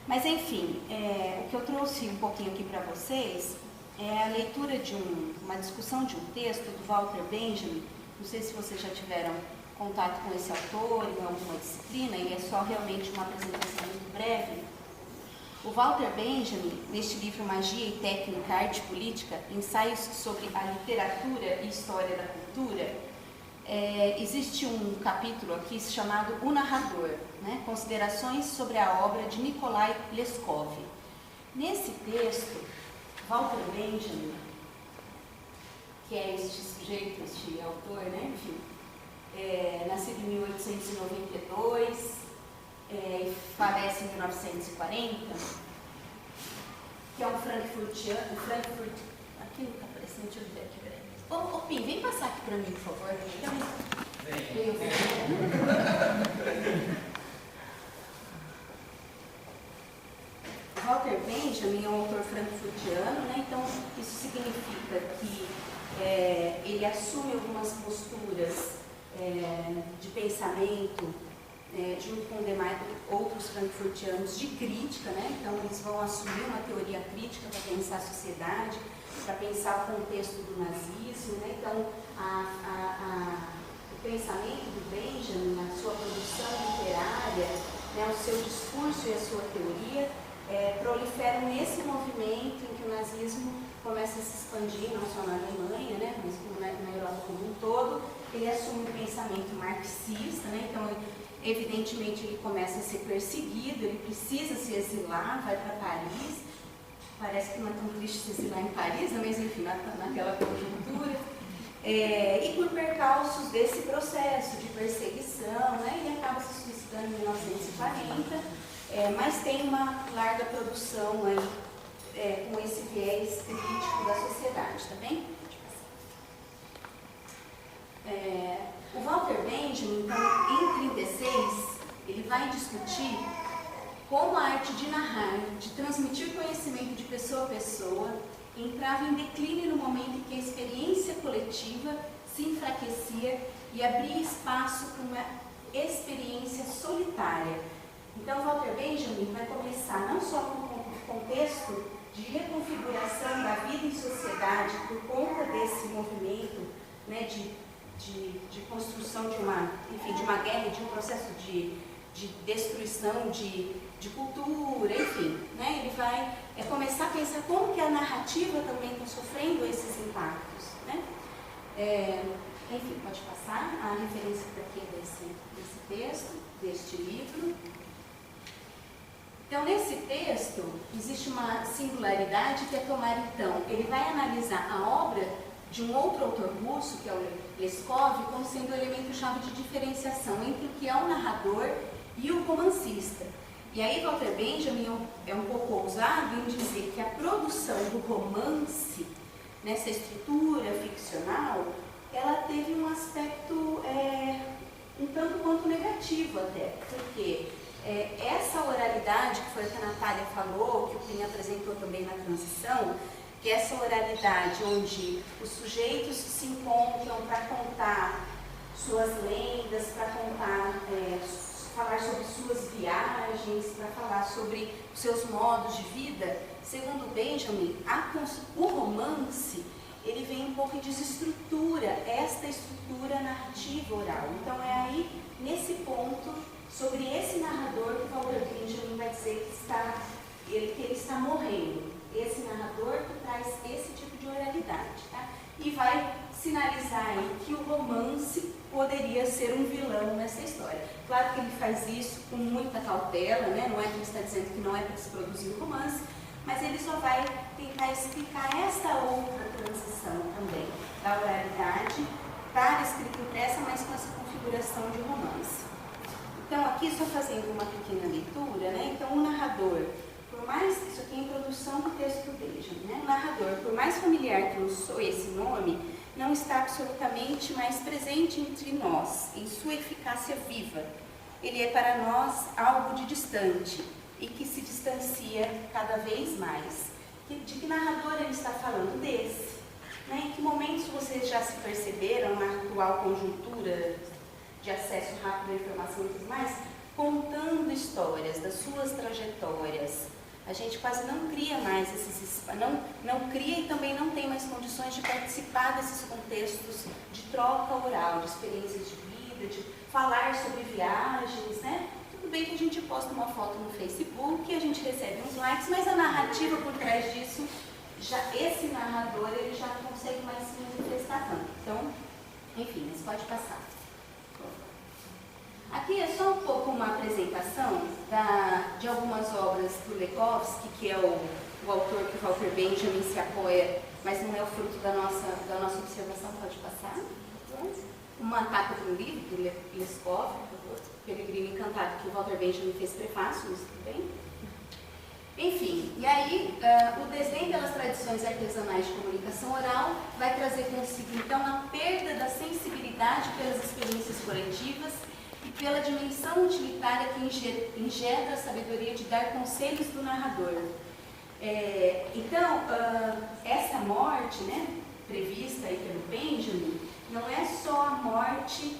Mas enfim, o que eu trouxe um pouquinho aqui para vocês é a leitura de uma discussão de um texto do Walter Benjamin. Não sei se vocês já tiveram contato com esse autor em alguma disciplina, e é só realmente uma apresentação muito breve. O Walter Benjamin, neste livro Magia e Técnica, Arte e Política, ensaios sobre a literatura e história da cultura, existe um capítulo aqui chamado O Narrador, né? Considerações sobre a obra de Nikolai Leskov. Nesse texto, Walter Benjamin, que é este sujeito, este autor, né? Enfim, nascido em 1892, falece em 1940, que é um frankfurtiano, aqui não está aparecendo, deixa eu ver aqui, peraí. Ô Pim, vem passar aqui para mim, por favor. Walter Benjamin é um autor frankfurtiano, né? Então isso significa que ele assume algumas posturas de pensamento junto com demais outros frankfurtianos de crítica, né? Então eles vão assumir uma teoria crítica para pensar a sociedade, para pensar o contexto do nazismo, né? Então o pensamento do Benjamin, a sua produção literária, né? O seu discurso e a sua teoria proliferam nesse movimento em que o nazismo começa a se expandir, não só na Alemanha, né? Mas como na Europa como um todo. Ele assume o pensamento marxista, né? Então evidentemente ele começa a ser perseguido, ele precisa se exilar, vai para Paris. Parece que não é tão triste se exilar em Paris, mas enfim, naquela conjuntura. E por percalços desse processo de perseguição, né, ele acaba se suicidando em 1940, mas tem uma larga produção aí, com esse viés crítico da sociedade, tá bem? O Walter Benjamin, então, em 1936, ele vai discutir como a arte de narrar, de transmitir conhecimento de pessoa a pessoa, entrava em declínio no momento em que a experiência coletiva se enfraquecia e abria espaço para uma experiência solitária. Então, Walter Benjamin vai começar não só com o contexto de reconfiguração da vida em sociedade por conta desse movimento, né, de construção de uma guerra, de um processo de destruição de cultura, enfim, né? Ele vai começar a pensar como que a narrativa também está sofrendo esses impactos, né? Enfim, pode passar a referência daqui desse texto, deste livro. Então, nesse texto, existe uma singularidade que é tomar, então, ele vai analisar a obra de um outro autor russo, que é o Leskov, como sendo o elemento-chave de diferenciação entre o que é o narrador e o romancista. E aí Walter Benjamin é um pouco ousado em dizer que a produção do romance, nessa estrutura ficcional, ela teve um aspecto um tanto quanto negativo até, porque essa oralidade, que foi o que a Natália falou, que o Pim apresentou também na transição, que é essa oralidade onde os sujeitos se encontram para contar suas lendas, para contar, falar sobre suas viagens, para falar sobre os seus modos de vida. Segundo Benjamin, o romance, ele vem um pouco e desestrutura esta estrutura narrativa oral. Então é aí, nesse ponto, sobre esse narrador que Walter Benjamin vai dizer que ele está morrendo. Esse narrador que traz esse tipo de oralidade, tá? E vai sinalizar aí que o romance poderia ser um vilão nessa história. Claro que ele faz isso com muita cautela, né? Não é que ele está dizendo que não é para se produzir um romance, mas ele só vai tentar explicar essa outra transição também, da oralidade para a escrita impressa, mas com essa configuração de romance. Então, aqui só fazendo uma pequena leitura, né? Então, o narrador, por mais, isso aqui é a introdução do texto Benjamin, né? O narrador, por mais familiar que nos soe esse nome, não está absolutamente mais presente entre nós, em sua eficácia viva. Ele é para nós algo de distante e que se distancia cada vez mais. De que narrador ele está falando? Desse. Né? Em que momentos vocês já se perceberam na atual conjuntura de acesso rápido à informação e tudo mais? contando histórias das suas trajetórias. A gente quase não cria mais não cria e também não tem mais condições de participar desses contextos de troca oral, de experiências de vida, de falar sobre viagens, né? Tudo bem que a gente posta uma foto no Facebook e a gente recebe uns likes, mas a narrativa por trás disso, esse narrador, ele já não consegue mais se manifestar tanto. Então, enfim, mas pode passar. Aqui é só um pouco uma apresentação de algumas obras do Lekovsky, que é o autor que o Walter Benjamin se apoia, mas não é o fruto da nossa observação. Pode passar? Uma capa de um livro do Leskov, Peregrino Encantado, que o Walter Benjamin fez prefácio, mas tudo bem? Enfim, e aí o desenho pelas tradições artesanais de comunicação oral vai trazer consigo, então, a perda da sensibilidade pelas experiências coletivas e pela dimensão utilitária que injeta a sabedoria de dar conselhos do narrador. Então, essa morte, né, prevista aí pelo Benjamin, não é só a morte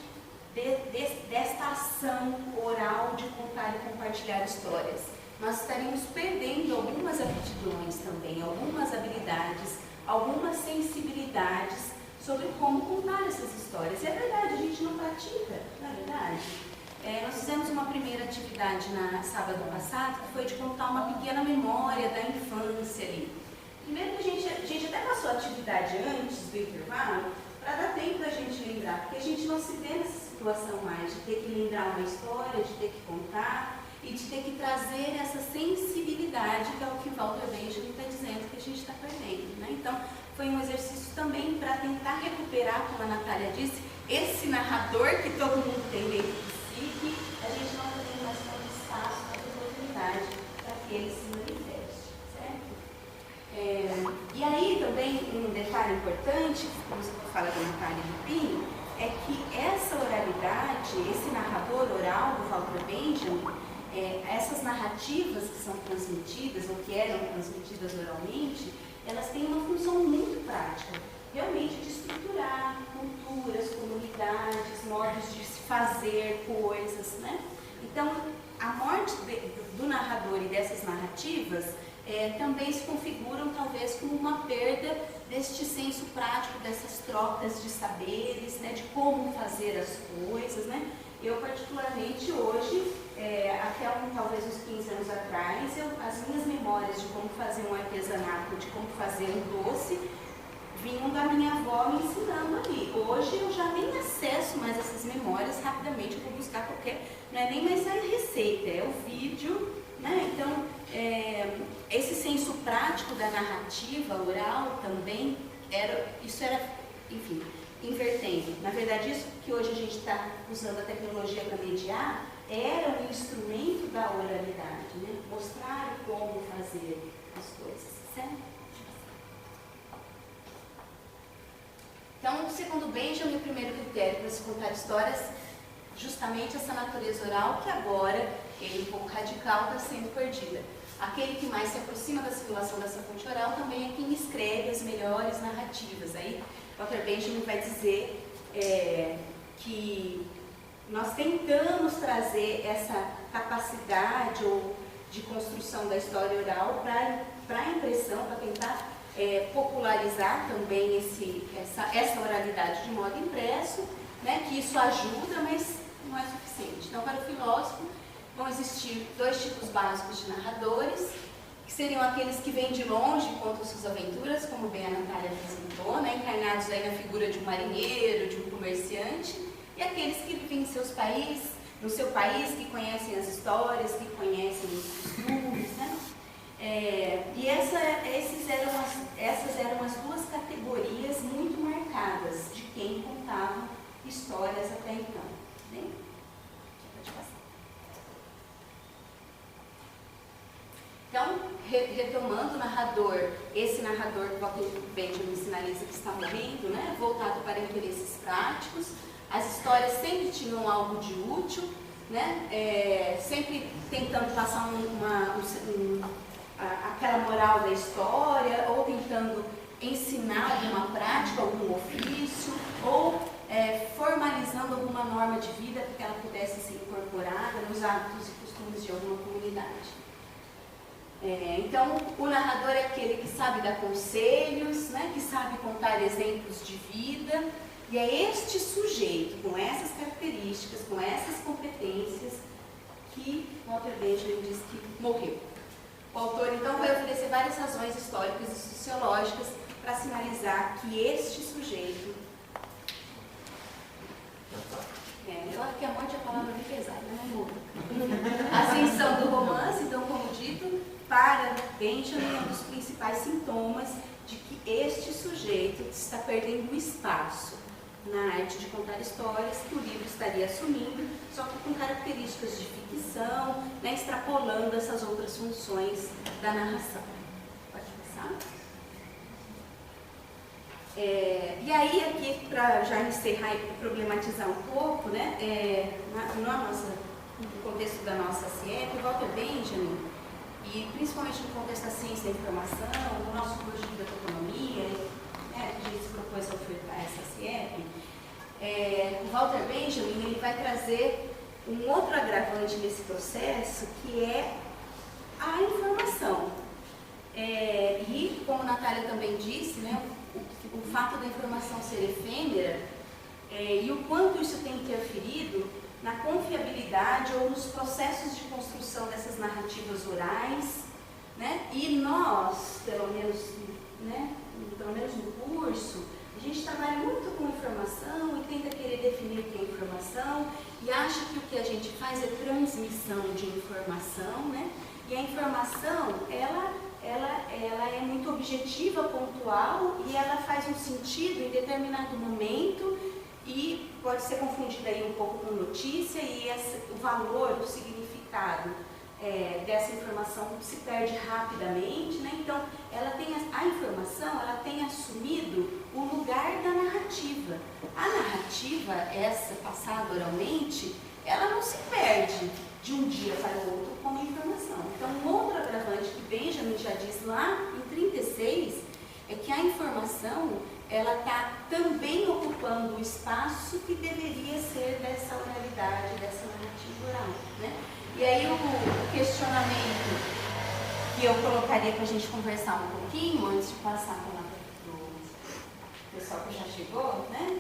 desta ação oral de contar e compartilhar histórias. Nós estaríamos perdendo algumas aptidões também, algumas habilidades, algumas sensibilidades sobre como contar essas histórias. E é verdade, a gente não pratica, não é verdade? Nós fizemos uma primeira atividade na sábado passado, que foi de contar uma pequena memória da infância ali. Primeiro que a gente até passou a atividade antes do intervalo, para dar tempo da gente lembrar, porque a gente não se vê nessa situação mais, de ter que lembrar uma história, de ter que contar, e de ter que trazer essa sensibilidade, que é o que Walter Benjamin está dizendo que a gente está perdendo, né? Então, foi um exercício também para tentar recuperar, como a Natália disse, esse narrador que todo mundo tem dentro de si, que a gente não tem mais tanto espaço, tanta oportunidade para que ele se manifeste, certo? E aí também um detalhe importante, como você fala da Natália Lupini, é que essa oralidade, esse narrador oral do Walter Benjamin, essas narrativas que são transmitidas, ou que eram transmitidas oralmente, elas têm uma função muito prática, realmente de estruturar culturas, comunidades, modos de se fazer coisas, né? Então, a morte do narrador e dessas narrativas também se configuram talvez como uma perda deste senso prático, dessas trocas de saberes, né? De como fazer as coisas, né? Eu, particularmente, hoje, até talvez uns 15 anos atrás, as minhas memórias de como fazer um artesanato, de como fazer um doce, vinham da minha avó me ensinando ali. Hoje eu já nem acesso mais essas memórias rapidamente, eu vou buscar qualquer, não é nem mais a receita, é o vídeo, né? Então, esse senso prático da narrativa oral também, isso era, enfim, invertendo. Na verdade, isso que hoje a gente está usando a tecnologia para mediar, era um instrumento da oralidade, né? Mostrar como fazer as coisas, certo? Então, segundo Benjamin, o primeiro critério para se contar histórias, justamente essa natureza oral, que agora, ele um pouco radical, está sendo perdida. Aquele que mais se aproxima da circulação dessa fonte oral também é quem escreve as melhores narrativas. Aí, Walter Benjamin vai dizer que nós tentamos trazer essa capacidade ou de construção da história oral para a impressão, para tentar popularizar também essa oralidade de modo impresso, né, que isso ajuda, mas não é suficiente. Então, para o filósofo, vão existir dois tipos básicos de narradores, que seriam aqueles que vêm de longe e contam suas aventuras, como bem a Natália apresentou, né, encarnados aí na figura de um marinheiro, de um comerciante, e aqueles que vivem no seu país, que conhecem as histórias, que conhecem os costumes, né? E essas eram as duas categorias muito marcadas de quem contava histórias até então. Né? Pode passar. Então, retomando o narrador, esse narrador que o Walter Benjamin sinaliza que está morrendo, né? Voltado para interesses práticos, as histórias sempre tinham algo de útil, né? Sempre tentando passar aquela moral da história, ou tentando ensinar alguma prática, algum ofício, ou formalizando alguma norma de vida para que ela pudesse ser incorporada nos hábitos e costumes de alguma comunidade. Então, o narrador é aquele que sabe dar conselhos, né, que sabe contar exemplos de vida, e é este sujeito, com essas características, com essas competências, que Walter Benjamin diz que morreu. O autor, então, vai oferecer várias razões históricas e sociológicas para sinalizar que este sujeito... eu acho que a morte é a palavra bem pesada, não morro. A ascensão do romance, então, como dito, para Benjamin é um dos principais sintomas de que este sujeito está perdendo espaço na arte de contar histórias que o livro estaria assumindo, só que com características de ficção, né, extrapolando essas outras funções da narração. Pode passar? E aí, aqui, para já encerrar e problematizar um pouco, né, no contexto da nossa CIEP, Walter Benjamin, e principalmente no contexto da ciência da informação, no nosso curso de biblioteconomia, né, a gente se propôs a ofertar essa CIEP, o Walter Benjamin ele vai trazer um outro agravante nesse processo, que é a informação. E, como a Natália também disse, né, o fato da informação ser efêmera e o quanto isso tem interferido na confiabilidade ou nos processos de construção dessas narrativas orais, né? E nós, pelo menos no curso, a gente trabalha muito com informação e tenta querer definir o que é informação e acha que o que a gente faz é transmissão de informação, né? E a informação, ela é muito objetiva, pontual e ela faz um sentido em determinado momento e pode ser confundida aí um pouco com notícia e o valor, o significado dessa informação se perde rapidamente, né? Então, a informação ela tem assumido o lugar da narrativa. A narrativa, essa passada oralmente, ela não se perde de um dia para o outro como informação. Então, um outro agravante que Benjamin já disse lá em 36 é que a informação ela está também ocupando o espaço que deveria ser dessa oralidade, dessa narrativa oral, né? E aí o questionamento que eu colocaria para a gente conversar um pouquinho, antes de passar para o pessoal que já chegou, né?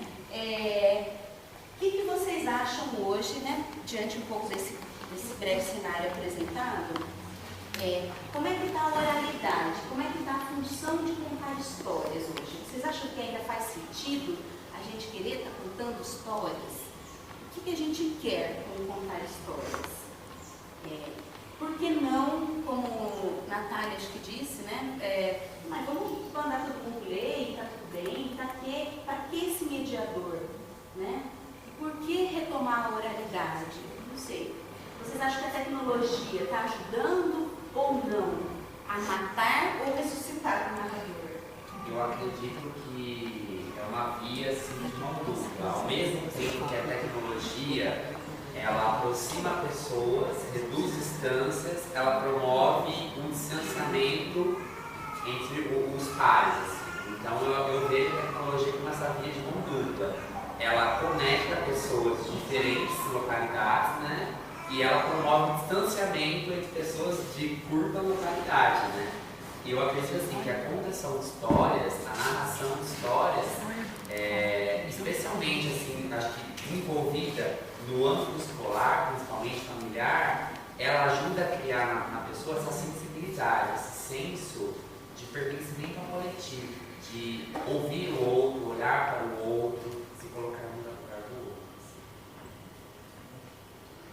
O que vocês acham hoje, né, diante um pouco desse breve cenário apresentado, como é que está a oralidade, como é que está a função de contar histórias hoje? Vocês acham que ainda faz sentido a gente querer estar contando histórias? O que a gente quer com contar histórias? Por que não, como Natália acho que disse, né, mas vamos mandar todo mundo ler e está tudo bem, para que esse mediador? Né? E por que retomar a oralidade? Não sei. Vocês acham que a tecnologia está ajudando ou não a matar ou ressuscitar o narrador? Eu acredito que é uma via assim, de mão dupla. Ao mesmo tempo que a tecnologia ela aproxima pessoas, reduz distâncias, ela promove um distanciamento entre os pares. Assim. Então eu vejo a tecnologia como essa via de mão dupla. Ela conecta pessoas de diferentes localidades, né? E ela promove um distanciamento entre pessoas de curta localidade, né? E eu acredito assim, que a contação de histórias, a narração de histórias, especialmente assim, acho que envolvida no âmbito escolar, principalmente familiar, ela ajuda a criar na pessoa essa sensibilidade, esse senso de pertencimento ao coletivo, de ouvir o outro, olhar para o outro, se colocar no lugar do outro.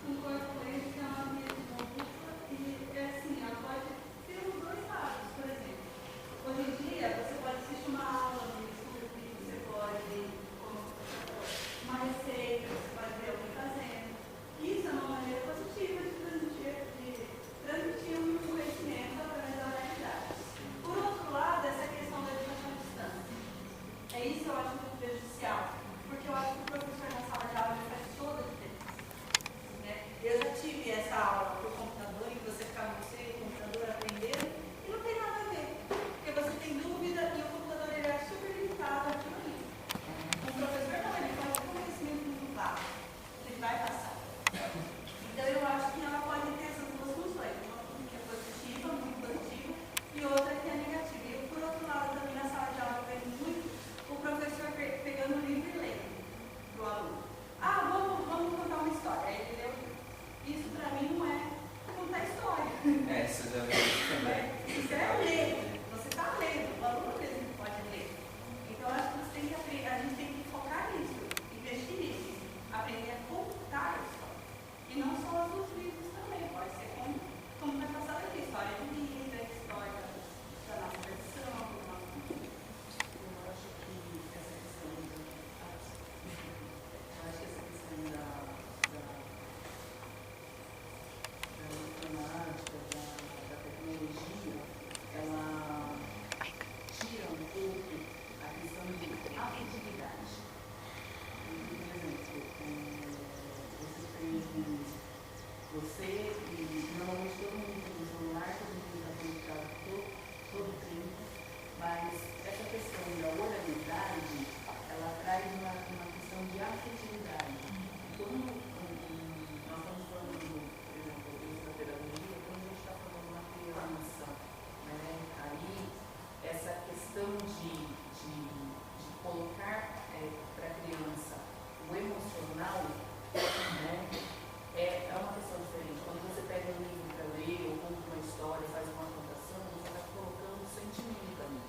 Concordo com ele que é uma via de mão dupla e assim, ela pode ter os dois lados. Por exemplo, hoje em dia você pode assistir uma aula de estudo, você pode uma receita, você pode ver alguém fazendo. Isso é uma maneira positiva de transmitir um conhecimento através da oralidade. Por outro lado, essa questão da educação à distância. É isso que eu acho muito prejudicial. Então eu acho que ela pode ter essas duas funções, uma que é positiva, muito positiva, e outra que é negativa. E por outro lado, também na sala de aula eu vejo muito o professor pegando o livro e lendo para o aluno. Ah, vamos contar uma história. Aí ele leu. Isso para mim não é contar história. Isso já veio também. Isso é ler. Você está lendo, o aluno mesmo pode ler. Então eu acho que você tem que aprender, a gente tem que focar nisso, investir nisso, aprender a contar a história. E não só os livros também, pode ser como vai passar aqui, história de vida, história da nossa tradição, do nosso. Eu acho que essa questão da informática, da tecnologia, ela tira um pouco a questão de afetividade. Por exemplo, você e normalmente todo mundo tem um celular, todo mundo está conectado todo o tempo, mas essa questão da oralidade, ela traz uma questão de afetividade. Quando nós estamos falando, por exemplo, isso da pedagogia, quando a gente está falando uma criança, né, aí essa questão de colocar para a criança o emocional, né, é uma questão diferente. Quando você pega um livro para ler, ou conta uma história, faz uma anotação, você está colocando sentimento ali.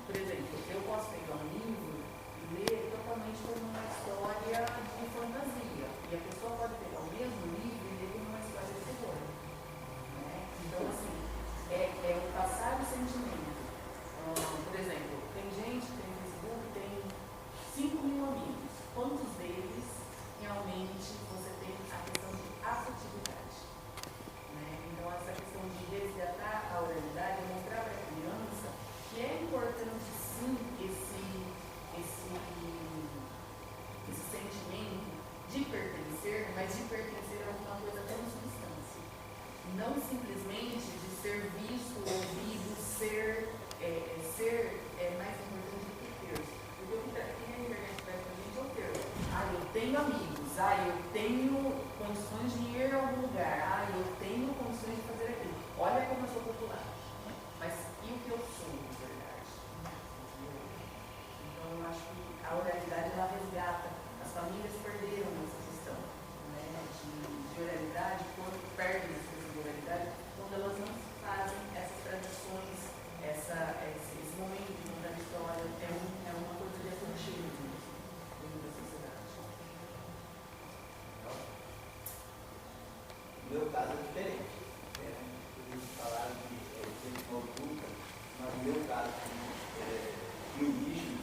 Por exemplo, eu posso pegar um livro e ler totalmente como uma história de fantasia. E a pessoa pode pegar o mesmo livro e ler como uma história de terror. Né? Então, assim, é o passar do sentimento. Por exemplo, tem gente que tem Facebook, tem 5.000 amigos. Quantos deles realmente você tem a questão de afetividade? Né? Então, essa questão de resgatar a oralidade é mostrar para a criança que é importante sim esse sentimento de pertencer, mas de pertencer a alguma coisa até uma substância. Não simplesmente de ser visto, ouvido, ser mais importante do que ter. Porque o que a internet traz para a gente é o ter. Eu tenho amigos, eu tenho condições de ir a algum lugar, eu tenho condições de fazer aquilo. Olha como eu sou popular. Mas e o que eu sou, de verdade? Então, eu acho que a oralidade, ela resgata. As famílias perderam essa questão, né, de oralidade, quando perdem essa questão de oralidade, quando elas não fazem essas tradições, esse momento de contar a história, é uma coisa de aconchego dentro da sociedade. No meu caso é diferente. Eles falaram que sempre uma luta, mas no meu caso, no início,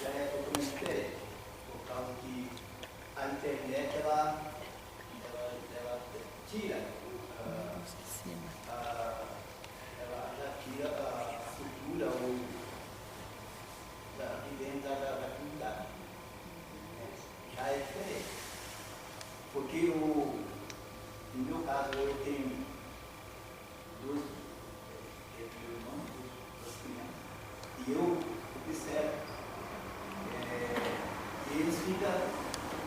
já é totalmente diferente. Por causa que a internet, ela tira, ela já tira a estrutura ou de dentro da comunidade. Já é diferente. Porque no meu caso, eu tenho dois irmãos, duas crianças, e eu observo, eles ficam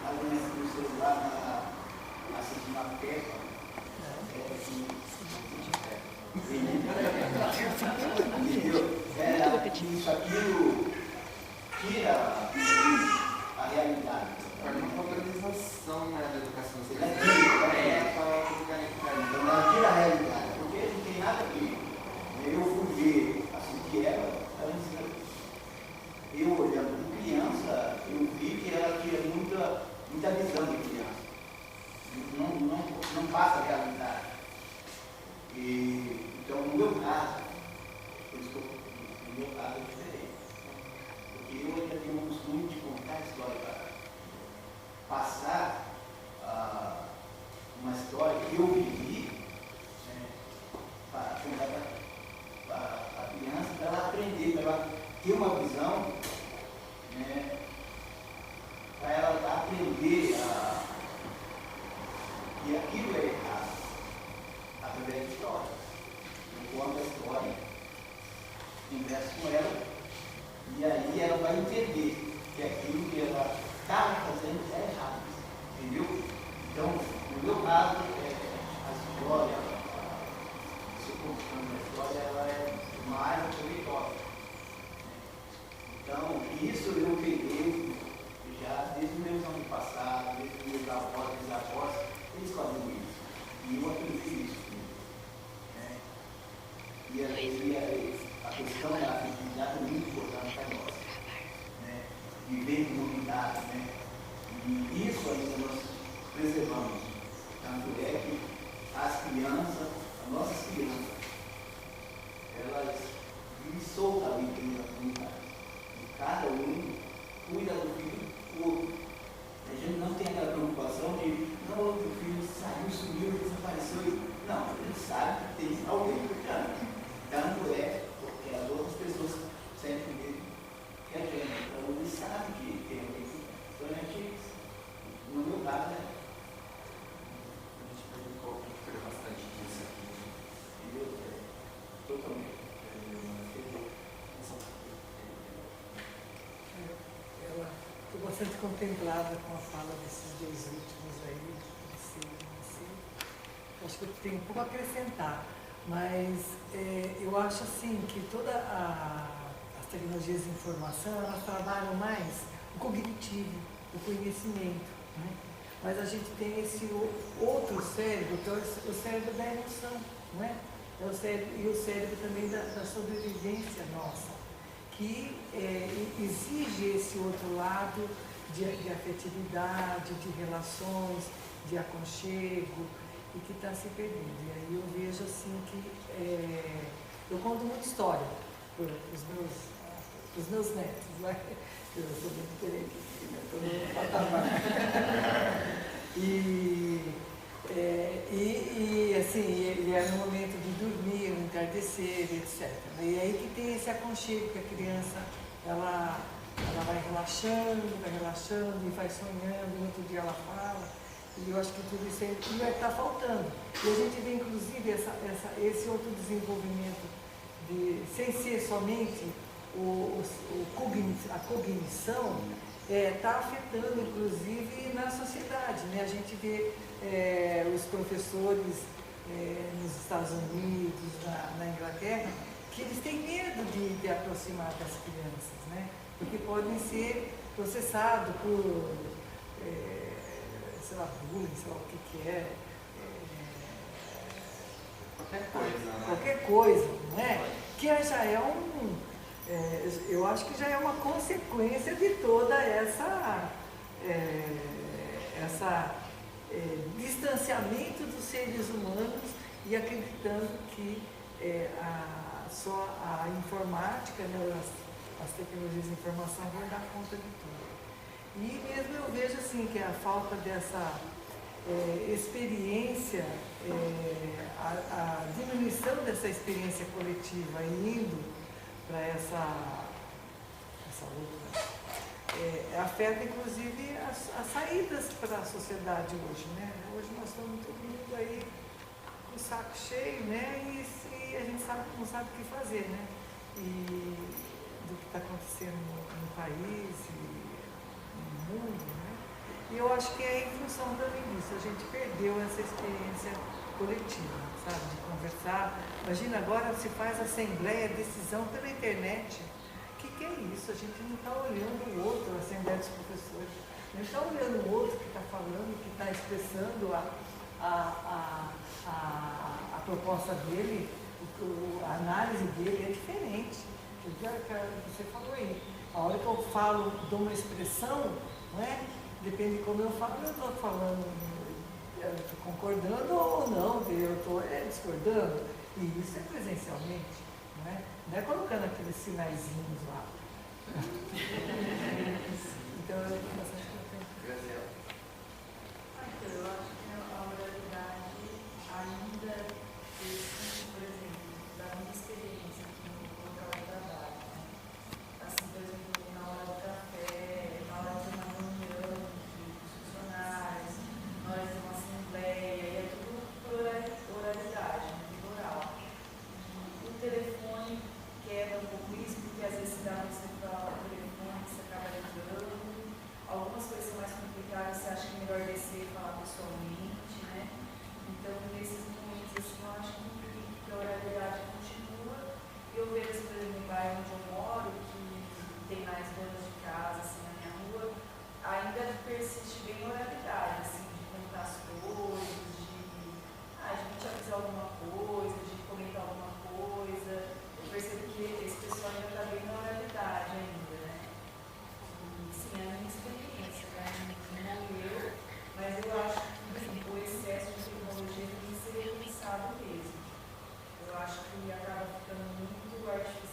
ali no celular, assistindo uma peça, isso aquilo tira a realidade. É uma organização, né, da educação Então ela tira a realidade, porque não tem nada a ver. Eu fui ver assim que ela ensina. Eu olhando como criança, eu vi que ela tinha muita visão de criança. Não passa a realidade. Então no meu caso, por isso que no meu caso é diferente. Porque eu ainda tenho um costume de contar a história para passar uma história que eu vivi, para contar para a criança, para ela aprender, para ela ter uma visão, para ela aprender que aquilo é errado, através de história. Eu conto a história, converso com ela, e aí ela vai entender que aquilo que ela estava fazendo é errado. Entendeu? Então, caso, a história, se contando a história, ela é mais aproveitosa. Então, isso eu peguei já desde os meus anos passados, desde os meus avós, bisavós, eles faziam isso. E eu aprendi isso. Né? E a questão da afetividade é muito importante para nós. Né? Viver em comunidade, né? E isso ainda nós preservamos. Tanto é que as crianças, as nossas crianças, elas vivem soltas ali dentro da comunidade. E cada um cuida do filho do outro. A gente não tem aquela preocupação de, não, o filho saiu, sumiu, desapareceu. Não, a gente sabe que tem alguém cuidando. Tanto é porque as outras pessoas sempre dizem que a gente, então eles sabem que tem alguém cuidando. Então a gente, no meu caso, né? A gente perguntou bastante disso aqui. Entendeu? Totalmente. Estou bastante contemplada com a fala desses dois últimos aí, acho que eu tenho pouco a acrescentar, mas eu acho assim que todas as tecnologias de informação, elas trabalham mais o cognitivo, o conhecimento, né? Mas a gente tem esse outro cérebro, que é o cérebro da emoção, não é? É o cérebro, e o cérebro também da sobrevivência nossa, que exige esse outro lado de afetividade, de relações, de aconchego, e que está se perdendo. E aí eu vejo assim que eu conto muita história para os meus netos, né? Eu sou muito diferente, estou no patamar. E assim, ele é no momento de dormir, no entardecer, etc. E aí que tem esse aconchego que a criança, ela vai relaxando e vai sonhando, no outro dia ela fala. E eu acho que tudo isso aí está faltando. E a gente vê, inclusive, esse outro desenvolvimento, sem ser somente a cognição, está afetando, inclusive, na sociedade. Né? A gente vê os professores nos Estados Unidos, na Inglaterra, que eles têm medo de aproximar das crianças, né? Porque podem ser processados por, sei lá, bullying, sei lá o que é. Qualquer coisa, não é? Que já é eu acho que já é uma consequência de toda essa distanciamento dos seres humanos e acreditando que só a informática, né, as tecnologias de informação vão dar conta de tudo. E mesmo eu vejo assim que a falta dessa experiência, a diminuição dessa experiência coletiva indo para essa outra, afeta inclusive as saídas para a sociedade hoje, né? Hoje nós estamos todo mundo aí com o saco cheio, né? E a gente não sabe o que fazer, né? E do que está acontecendo no país e no mundo, né? E eu acho que é em função também disso, a gente perdeu essa experiência coletiva, sabe? De conversar. Imagina, agora se faz assembleia, decisão pela internet. O que é isso? A gente não está olhando o outro, a assembleia dos professores. A gente está olhando o outro que está falando, que está expressando a proposta dele, a análise dele é diferente. Você falou aí, a hora que eu falo, dou uma expressão, não é? Depende de como eu falo, eu estou falando, eu estou concordando ou não, eu estou discordando. E isso é presencialmente, não é? Não é colocando aqueles sinaizinhos lá. Então, eu tenho bastante tempo. Eu acho que a oralidade ainda existe, por exemplo, da minha experiência aqui no trabalho da DAD, né? Assim, por exemplo, na hora do café, na hora de uma reunião dos funcionários, na hora de uma assembleia, e é tudo por oralidade, no oral. O telefone quebra um pouco isso, porque às vezes se dá você falar o telefone, você acaba ligando. Algumas coisas são mais complicadas forçado mesmo. Eu acho que acaba ficando muito artificial.